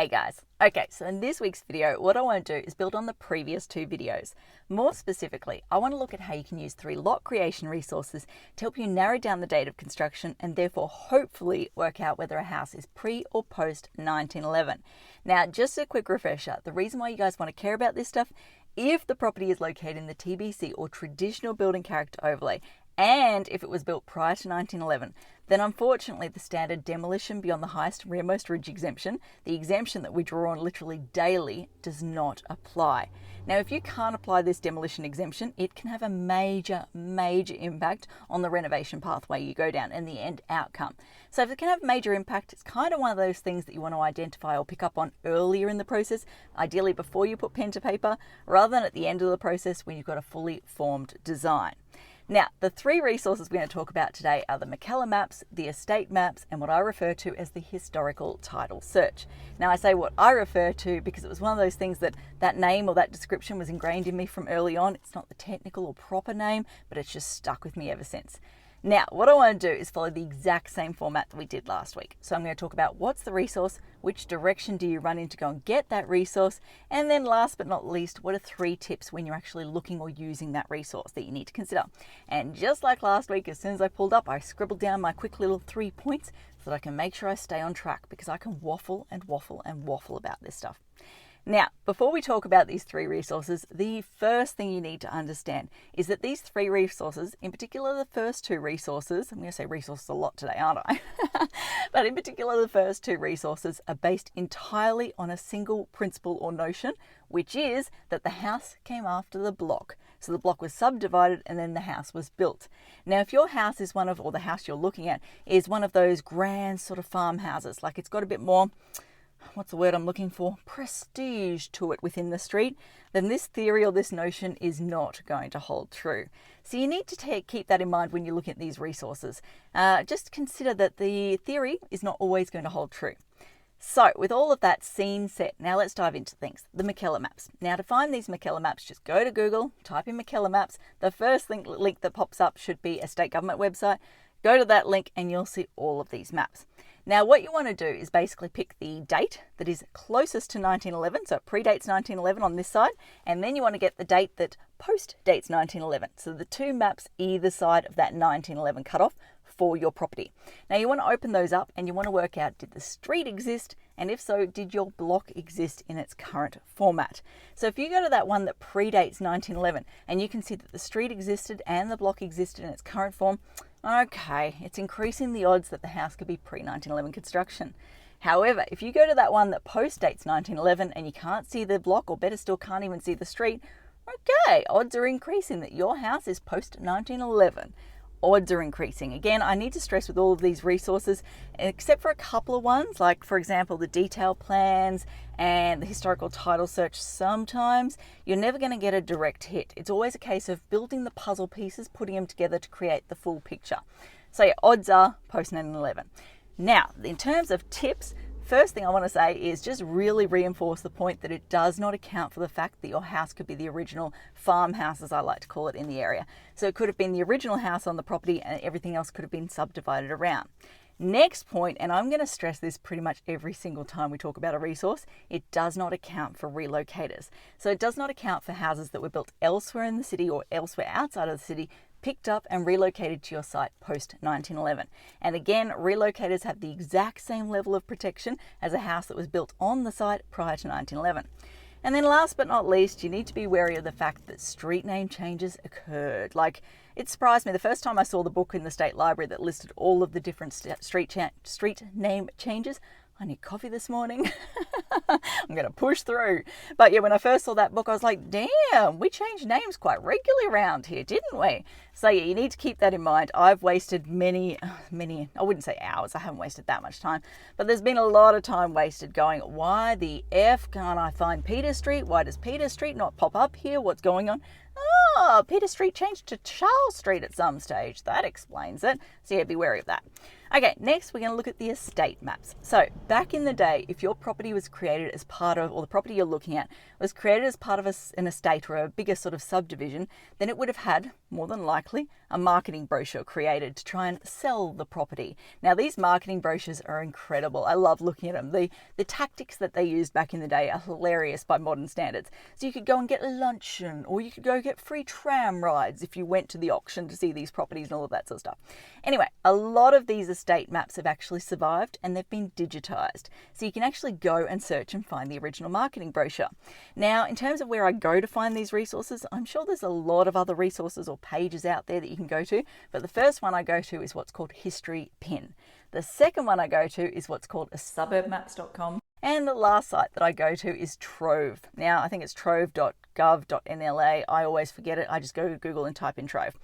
Hey guys. Okay, so in this week's video, what I want to do is build on the previous two videos. More specifically, I want to look at how you can use 3 lot creation resources to help you narrow down the date of construction and therefore hopefully work out whether a house is pre or post 1911. Now, just a quick refresher, the reason why you guys want to care about this stuff, if the property is located in the TBC or traditional building character overlay, and if it was built prior to 1911, then unfortunately the standard demolition beyond the highest rearmost ridge exemption, the exemption that we draw on literally daily, does not apply. Now, if you can't apply this demolition exemption, it can have a major impact on the renovation pathway you go down and the end outcome. So if it can have major impact, it's kind of one of those things that you want to identify or pick up on earlier in the process, ideally before you put pen to paper, rather than at the end of the process when you've got a fully formed design. Now, the 3 resources we're going to talk about today are the McKellar maps, the estate maps, and what I refer to as the historical title search. Now, I say what I refer to because it was one of those things that name or that description was ingrained in me from early on. It's not the technical or proper name, but it's just stuck with me ever since. Now, what I want to do is follow the exact same format that we did last week. So I'm going to talk about what's the resource, which direction do you run in to go and get that resource, and then last but not least, what are 3 tips when you're actually looking or using that resource that you need to consider. And just like last week, as soon as I pulled up, I scribbled down my quick little 3 points so that I can make sure I stay on track, because I can waffle and waffle and waffle about this stuff. Now, before we talk about these 3 resources, the first thing you need to understand is that these 3 resources, in particular the first 2 resources, I'm going to say resources a lot today, aren't I? But in particular the first 2 resources are based entirely on a single principle or notion, which is that the house came after the block. So the block was subdivided and then the house was built. Now, if your house is or the house you're looking at is one of those grand sort of farmhouses, like it's got a bit more, what's the word I'm looking for? Prestige to it within the street, then this theory or this notion is not going to hold true. So you need to keep that in mind when you look at these resources. Just consider that the theory is not always going to hold true. So with all of that scene set, now let's dive into things. The McKellar maps. Now, to find these McKellar maps, just go to Google, type in McKellar maps. The first link that pops up should be a state government website. Go to that link and you'll see all of these maps. Now, what you want to do is basically pick the date that is closest to 1911, so it predates 1911 on this side, and then you want to get the date that post-dates 1911, so the 2 maps either side of that 1911 cutoff for your property. Now, you want to open those up and you want to work out, did the street exist? And if so, did your block exist in its current format? So if you go to that one that predates 1911 and you can see that the street existed and the block existed in its current form, okay, it's increasing the odds that the house could be pre-1911 construction. However, if you go to that one that post-dates 1911 and you can't see the block, or better still, can't even see the street, okay, odds are increasing that your house is post-1911. Odds are increasing. Again, I need to stress with all of these resources, except for a couple of ones, like for example, the detail plans and the historical title search, sometimes you're never going to get a direct hit. It's always a case of building the puzzle pieces, putting them together to create the full picture. So yeah, odds are post 1911. Now, in terms of tips, first thing I want to say is just really reinforce the point that it does not account for the fact that your house could be the original farmhouse, as I like to call it, in the area. So it could have been the original house on the property and everything else could have been subdivided around. Next point, and I'm going to stress this pretty much every single time we talk about a resource, it does not account for relocators. So it does not account for houses that were built elsewhere in the city or elsewhere outside of the city, picked up and relocated to your site post 1911. And again, relocators have the exact same level of protection as a house that was built on the site prior to 1911. And then last but not least, you need to be wary of the fact that street name changes occurred. Like, it surprised me the first time I saw the book in the State Library that listed all of the different street name changes. I need coffee this morning. I'm going to push through. But yeah, when I first saw that book, I was like, damn, we change names quite regularly around here, didn't we? So yeah, you need to keep that in mind. I've wasted many, I wouldn't say hours, I haven't wasted that much time, but there's been a lot of time wasted going, why the F can't I find Peter Street? Why does Peter Street not pop up here? What's going on? Oh, Peter Street changed to Charles Street at some stage. That explains it. So yeah, be wary of that. Okay, next we're going to look at the estate maps. So back in the day, if your property was created as part of, or the property you're looking at was created as part of an estate or a bigger sort of subdivision, then it would have had, more than likely, a marketing brochure created to try and sell the property. Now these marketing brochures are incredible. I love looking at them. The tactics that they used back in the day are hilarious by modern standards. So you could go and get a luncheon, or you could go get free tram rides if you went to the auction to see these properties and all of that sort of stuff. Anyway, a lot of these estate maps have actually survived and they've been digitized. So you can actually go and search and find the original marketing brochure. Now, in terms of where I go to find these resources, I'm sure there's a lot of other resources or pages out there that you can go to, but the first one I go to is what's called History Pin. The second one I go to is what's called suburbmaps.com. And the last site that I go to is Trove. Now, I think it's trove.gov.nla. I always forget it. I just go to Google and type in Trove.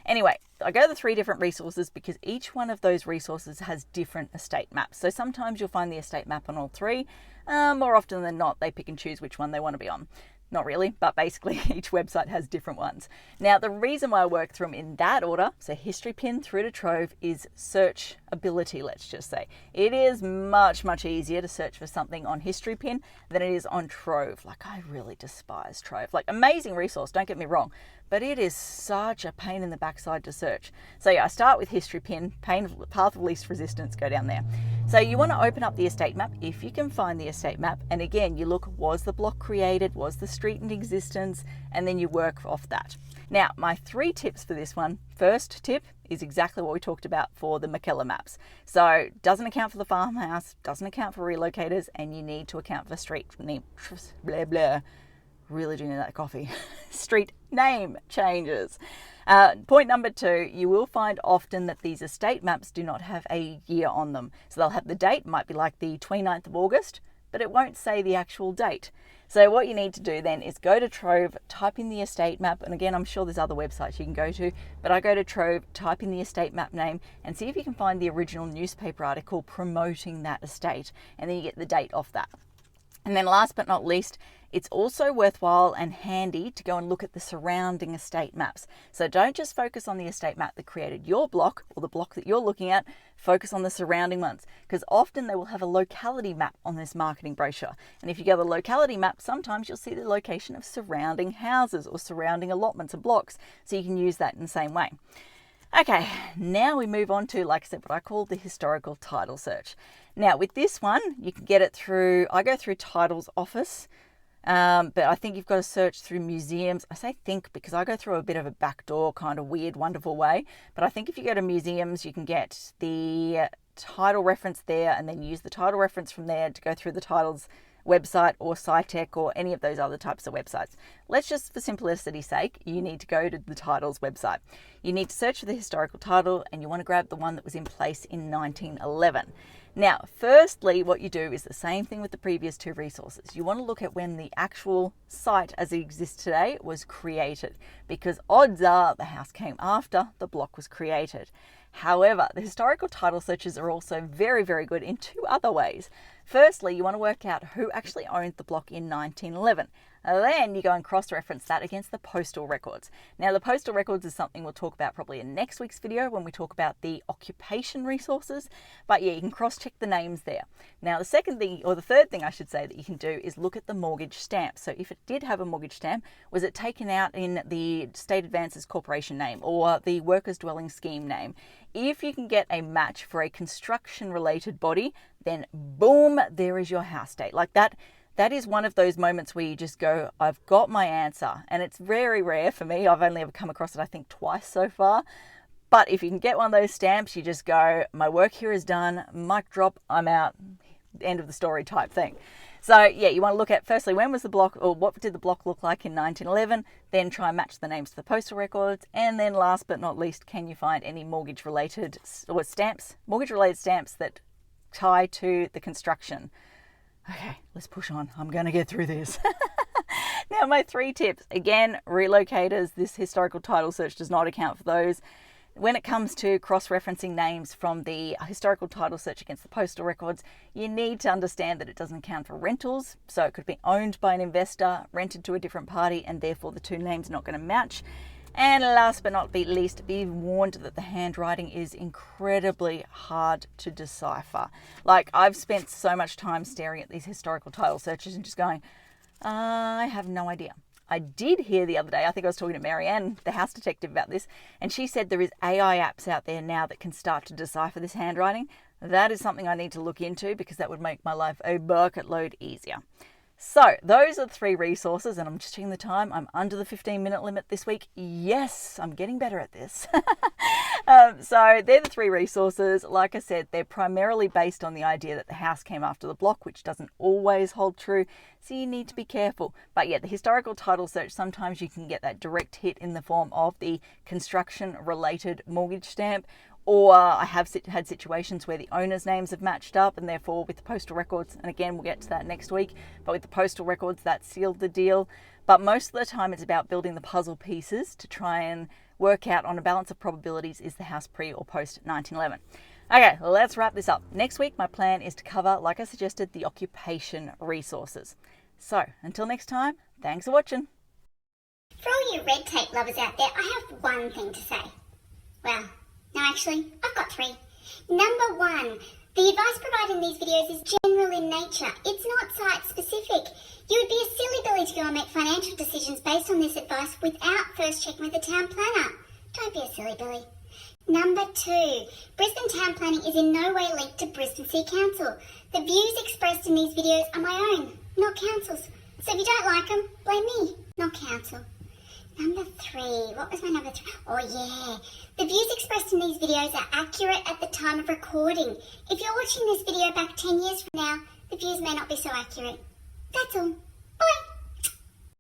Anyway, I go to the 3 different resources because each one of those resources has different estate maps. So sometimes you'll find the estate map on all 3. More often than not, they pick and choose which one they want to be on. Not really, but basically each website has different ones. Now, the reason why I work through them in that order, so History Pin through to Trove, is searchability, let's just say. It is much, much easier to search for something on History Pin than it is on Trove. Like, I really despise Trove. Like, amazing resource, don't get me wrong, but it is such a pain in the backside to search. So yeah, I start with History Pin, path of least resistance, go down there. So you want to open up the estate map if you can find the estate map. And again, you look, was the block created? Was the street in existence? And then you work off that. Now, my 3 tips for this one. First tip is exactly what we talked about for the McKellar maps. So doesn't account for the farmhouse, doesn't account for relocators, and you need to account for street name, blah, blah. Really do need that coffee. Street name changes. Point number 2, you will find often that these estate maps do not have a year on them. So they'll have the date, might be like the 29th of August, but it won't say the actual date. So what you need to do then is go to Trove, type in the estate map, and again, I'm sure there's other websites you can go to, but I go to Trove, type in the estate map name, and see if you can find the original newspaper article promoting that estate, and then you get the date off that. And then last but not least, it's also worthwhile and handy to go and look at the surrounding estate maps. So don't just focus on the estate map that created your block or the block that you're looking at, focus on the surrounding ones, because often they will have a locality map on this marketing brochure. And if you go to the locality map, sometimes you'll see the location of surrounding houses or surrounding allotments and blocks. So you can use that in the same way. Okay, now we move on to, like I said, what I call the historical title search. Now with this one, you can get it through, I go through Titles Office, but I think you've got to search through museums. I say think because I go through a bit of a backdoor kind of weird, wonderful way. But I think if you go to museums, you can get the title reference there and then use the title reference from there to go through the titles website or SciTech or any of those other types of websites. Let's just, for simplicity's sake, you need to go to the titles website. You need to search for the historical title and you want to grab the one that was in place in 1911. Now, firstly, what you do is the same thing with the previous 2 resources. You want to look at when the actual site as it exists today was created, because odds are the house came after the block was created. However, the historical title searches are also very, very good in 2 other ways. Firstly, you want to work out who actually owned the block in 1911. And then you go and cross-reference that against the postal records. Now, the postal records is something we'll talk about probably in next week's video when we talk about the occupation resources. But yeah, you can cross-check the names there. Now, the second thing, or the third thing I should say that you can do is look at the mortgage stamp. So if it did have a mortgage stamp, was it taken out in the State Advances Corporation name or the Workers Dwelling Scheme name? If you can get a match for a construction-related body, then boom, there is your house date. Like that is one of those moments where you just go, I've got my answer. And it's very rare for me. I've only ever come across it, I think, twice so far. But if you can get one of those stamps, you just go, my work here is done, mic drop, I'm out, end of the story type thing. So yeah, you want to look at firstly, when was the block, or what did the block look like in 1911? Then try and match the names to the postal records. And then last but not least, can you find any mortgage-related or mortgage-related stamps that tie to the construction? Okay, let's push on. I'm going to get through this. Now, my 3 tips. Again, relocators, this historical title search does not account for those. When it comes to cross-referencing names from the historical title search against the postal records, you need to understand that it doesn't account for rentals. So it could be owned by an investor, rented to a different party, and therefore the 2 names are not going to match. And last but not least, be warned that the handwriting is incredibly hard to decipher. Like, I've spent so much time staring at these historical title searches and just going, I have no idea. I did hear the other day, I think I was talking to Marianne, the house detective, about this, and she said there is AI apps out there now that can start to decipher this handwriting. That is something I need to look into because that would make my life a bucket load easier. So those are the 3 resources, and I'm just checking the time. I'm under the 15-minute limit this week. Yes, I'm getting better at this. So they're the 3 resources. Like I said, they're primarily based on the idea that the house came after the block, which doesn't always hold true. So you need to be careful. But yeah, the historical title search, sometimes you can get that direct hit in the form of the construction-related mortgage stamp. Or I have had situations where the owners' names have matched up, and therefore with the postal records, and again, we'll get to that next week, but with the postal records, that sealed the deal. But most of the time it's about building the puzzle pieces to try and work out on a balance of probabilities, is the house pre or post 1911. Okay, let's wrap this up. Next week, my plan is to cover, like I suggested, the occupation resources. So until next time, thanks for watching. For all you red tape lovers out there, I have one thing to say. Well, no, actually, I've got 3. Number 1, the advice provided in these videos is general in nature. It's not site-specific. You would be a silly Billy to go and make financial decisions based on this advice without first checking with the town planner. Don't be a silly Billy. Number 2, Brisbane town planning is in no way linked to Brisbane City Council. The views expressed in these videos are my own, not council's. So if you don't like them, blame me, not council. Number 3, what was my number 3? Oh yeah, the views expressed in these videos are accurate at the time of recording. If you're watching this video back 10 years from now, the views may not be so accurate. That's all.